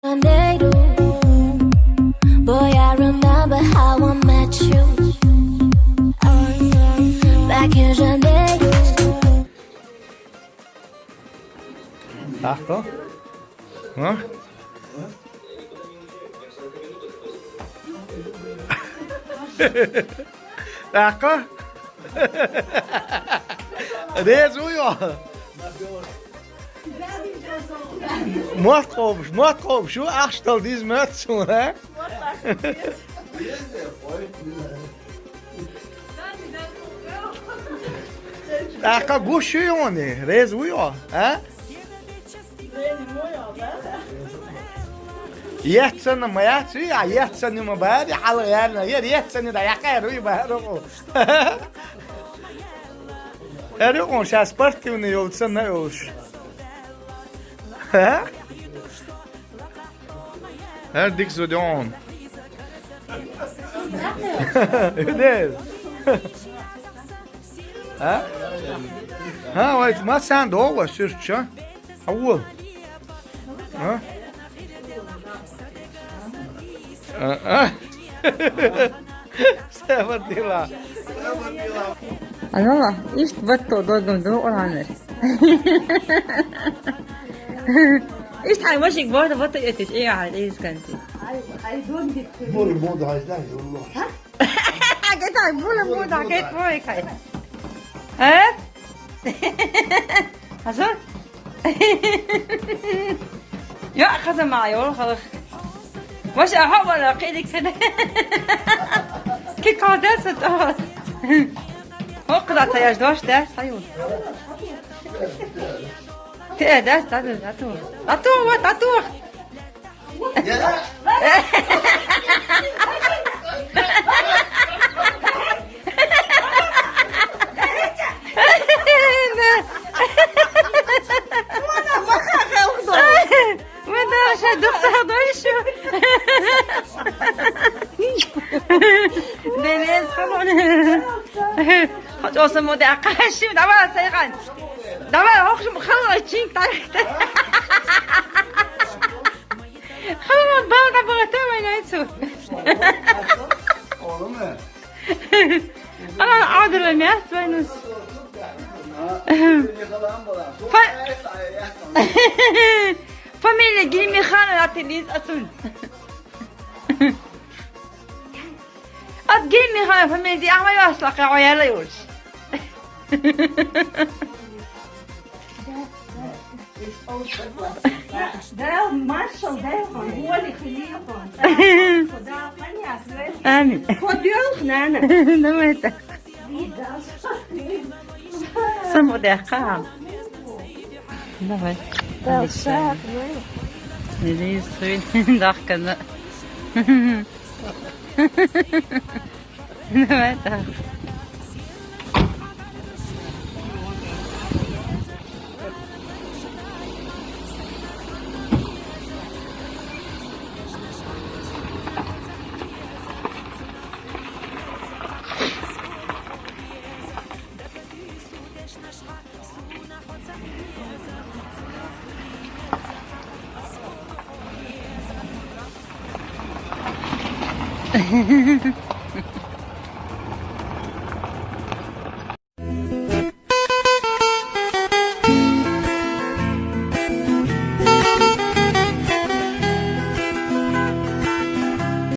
Boy, I remember how I met you back in Janeiro. Taco? Hã? Taco? Rezuyor. Mord komşu açtı dizmet sonra. Taco guşuyor onu. Rezuyor. Ha? يحسن ما يحسن يحسن ما باري على يعني يحسن ده يحكي بارو Ergon şas partiyonu yolsan ne olur? Ha? Her dik zodon. Ödel. Ha? Ha, vay ma sen doğru sürçü. Avul. Ha? Sevadila. Anladın İşte batto doldum olanlar. İşte hay başık bu arada batto yetiş. İyi hal iyi sıkıntı. Bolu moda hazlar Allah. Git hay bulu da git boy kay. Evet. Hazır. Ya kızım معي خلاص. مش أحاول أقيلك كده. كي قادر ستار. هو قطعة يا جدوش ده صيون. كده ده تعالوا تعالوا تعالوا تعالوا. Deniz kapan. Hadi olsun moda akaşım da var sayıkan. Da var hoşum khalı için tarihte. Khalı bal da bana neyse. Oğlum ne? Ana adırım ya sayınız. Familya giyimi khana atiliz atun. Az giyimi khana familya ama yaslak ayarlıyoruz. ده مارشال ده هو اللي يخليهم ده فني Amin. خد يوم نانا Namata. Samo de akam. Давай. Нелис сүйін даққаны. Давай дақ.